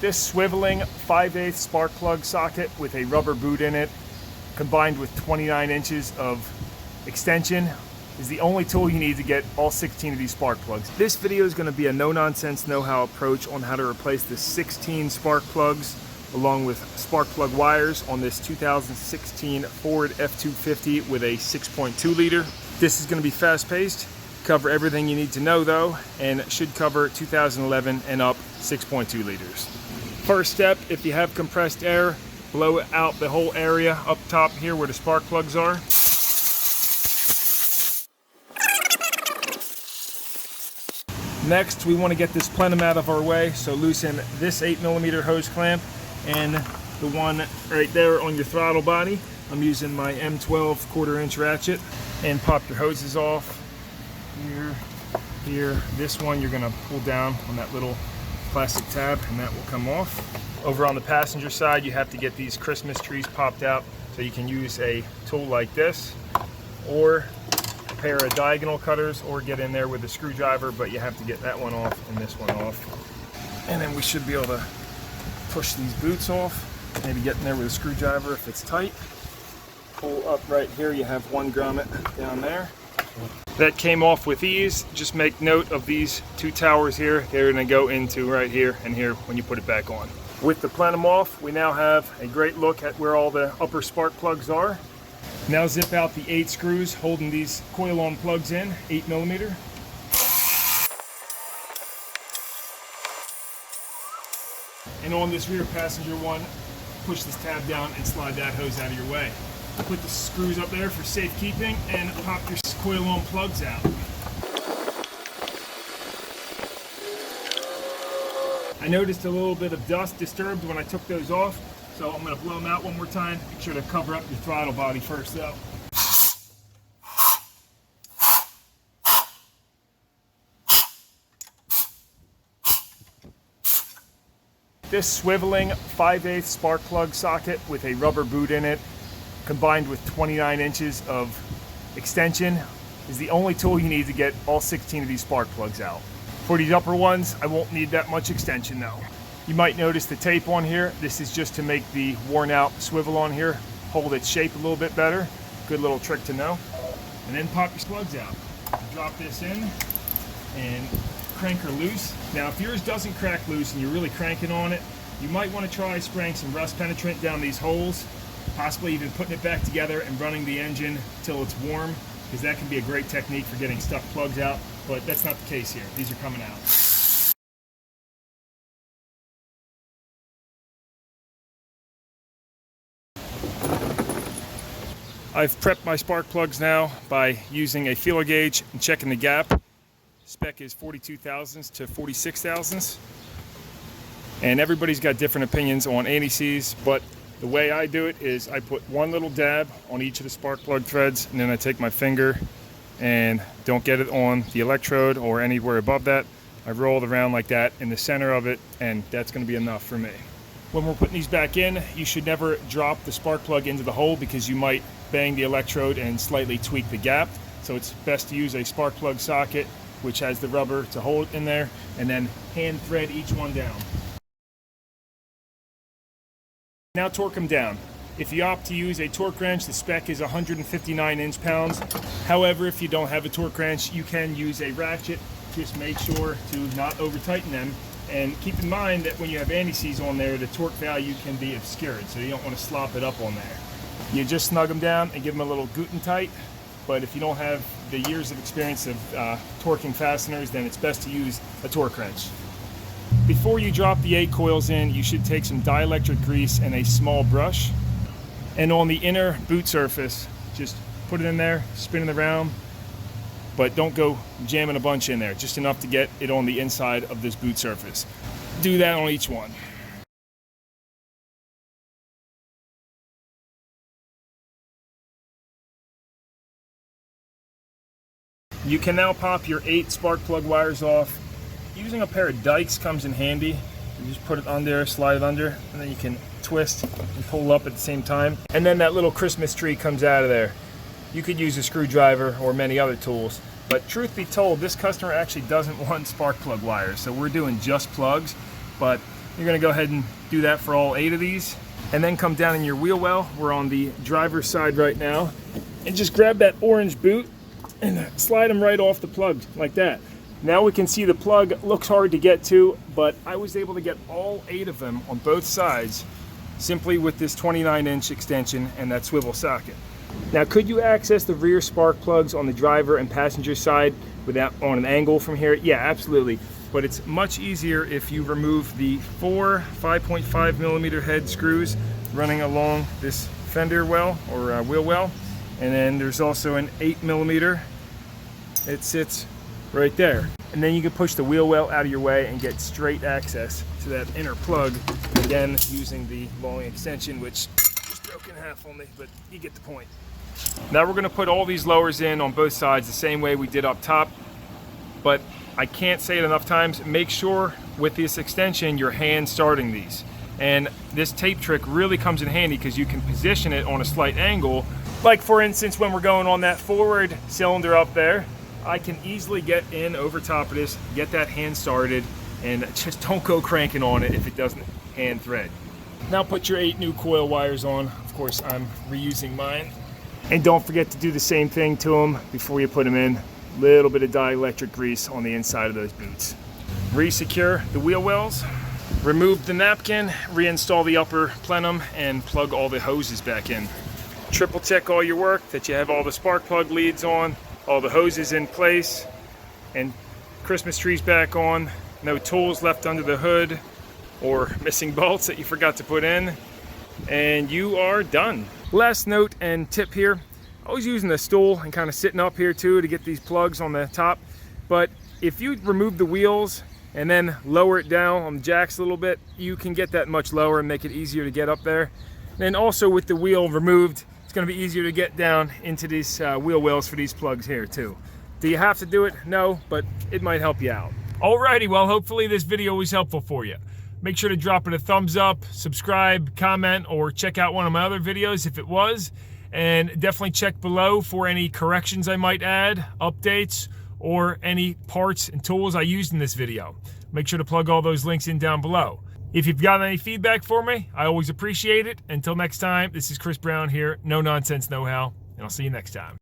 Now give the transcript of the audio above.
This swiveling 5/8 spark plug socket with a rubber boot in it, combined with 29 inches of extension, is the only tool you need to get all 16 of these spark plugs. This video is going to be a no-nonsense know-how approach on how to replace the 16 spark plugs along with spark plug wires on this 2016 Ford F250 with a 6.2 liter. This is going to be fast-paced, cover everything you need to know though, and should cover 2011 and up 6.2 liters. First step, if you have compressed air, blow out the whole area up top here where the spark plugs are. Next, we want to get this plenum out of our way, so loosen this 8mm hose clamp and the one right there on your throttle body. I'm using my M12 1/4-inch ratchet, and pop your hoses off. Here, this one you're going to pull down on that little plastic tab and that will come off. Over on the passenger side, you have to get these Christmas trees popped out, so you can use a tool like this or a pair of diagonal cutters, or get in there with a screwdriver, but you have to get that one off and this one off. And then we should be able to push these boots off, maybe get in there with a screwdriver if it's tight. Pull up right here, you have one grommet down there. That came off with ease. Just make note of these two towers here. They're going to go into right here and here when you put it back on. With the plenum off, we now have a great look at where all the upper spark plugs are. Now zip out the 8 screws holding these coil-on plugs in, 8mm. And on this rear passenger one, push this tab down and slide that hose out of your way. Put the screws up there for safekeeping and pop your coil-on plugs out. I noticed a little bit of dust disturbed when I took those off, so I'm going to blow them out one more time. Make sure to cover up your throttle body first though. This swiveling 5/8 spark plug socket with a rubber boot in it, combined with 29 inches of extension, is the only tool you need to get all 16 of these spark plugs out. For these upper ones, I won't need that much extension though. You might notice the tape on here. This is just to make the worn out swivel on here hold its shape a little bit better. Good little trick to know. And then pop your plugs out. Drop this in and crank her loose. Now if yours doesn't crack loose and you're really cranking on it, you might want to try spraying some rust penetrant down these holes, possibly even putting it back together and running the engine till it's warm, because that can be a great technique for getting stuck plugs out, but that's not the case here. These are coming out. I've prepped my spark plugs now by using a feeler gauge and checking the gap. Spec is 42 thousandths to 46 thousandths. And everybody's got different opinions on anti-seize, but the way I do it is I put one little dab on each of the spark plug threads, and then I take my finger and don't get it on the electrode or anywhere above that. I roll it around like that in the center of it, and that's going to be enough for me. When we're putting these back in, you should never drop the spark plug into the hole, because you might bang the electrode and slightly tweak the gap. So it's best to use a spark plug socket which has the rubber to hold it in there, and then hand thread each one down. Now torque them down. If you opt to use a torque wrench, the spec is 159 inch-pounds. However, if you don't have a torque wrench, you can use a ratchet. Just make sure to not over-tighten them. And keep in mind that when you have anti-seize on there, the torque value can be obscured, so you don't want to slop it up on there. You just snug them down and give them a little Guten tight. But if you don't have the years of experience of torquing fasteners, then it's best to use a torque wrench. Before you drop the 8 coils in, you should take some dielectric grease and a small brush. And on the inner boot surface, just put it in there, spin it around, but don't go jamming a bunch in there, just enough to get it on the inside of this boot surface. Do that on each one. You can now pop your 8 spark plug wires off. Using a pair of dikes comes in handy. You just put it on there, slide it under, and then you can twist and pull up at the same time. And then that little Christmas tree comes out of there. You could use a screwdriver or many other tools. But truth be told, this customer actually doesn't want spark plug wires, so we're doing just plugs. But You're gonna go ahead and do that for all 8 of these. And then come down in your wheel well. We're on the driver's side right now. And just grab that orange boot and slide them right off the plug like that. Now we can see the plug looks hard to get to, but I was able to get all 8 of them on both sides simply with this 29-inch extension and that swivel socket. Now, could you access the rear spark plugs on the driver and passenger side without on an angle from here? Yeah, absolutely. But it's much easier if you remove the 4 5.5 millimeter head screws running along this fender well or wheel well. And then there's also an 8 millimeter. It sits right there. And then you can push the wheel well out of your way and get straight access to that inner plug, again using the long extension, which is broken half on me, but you get the point. Now we're going to put all these lowers in on both sides the same way we did up top, but I can't say it enough times, make sure with this extension you're hand starting these. And this tape trick really comes in handy because you can position it on a slight angle. Like for instance, when we're going on that forward cylinder up there, I can easily get in over top of this, get that hand started, and just don't go cranking on it if it doesn't hand thread. Now put your 8 new coil wires on. Of course, I'm reusing mine. And don't forget to do the same thing to them before you put them in. Little bit of dielectric grease on the inside of those boots. Re-secure the wheel wells. Remove the napkin, reinstall the upper plenum, and plug all the hoses back in. Triple check all your work, that you have all the spark plug leads on, all the hoses in place, and Christmas trees back on. No tools left under the hood or missing bolts that you forgot to put in, and you are done. Last note and tip here, I was using a stool and kind of sitting up here too to get these plugs on the top, but if you remove the wheels and then lower it down on the jacks a little bit, you can get that much lower and make it easier to get up there. And also with the wheel removed, it's going to be easier to get down into these wheel wells for these plugs here too. Do you have to do it? No, but it might help you out. Alrighty, well, hopefully this video was helpful for you. Make sure to drop it a thumbs up, subscribe, comment, or check out one of my other videos if it was. And definitely check below for any corrections I might add, updates, or any parts and tools I used in this video. Make sure to plug all those links in down below. If you've got any feedback for me, I always appreciate it. Until next time, this is Chris Brown here, No Nonsense Know How, and I'll see you next time.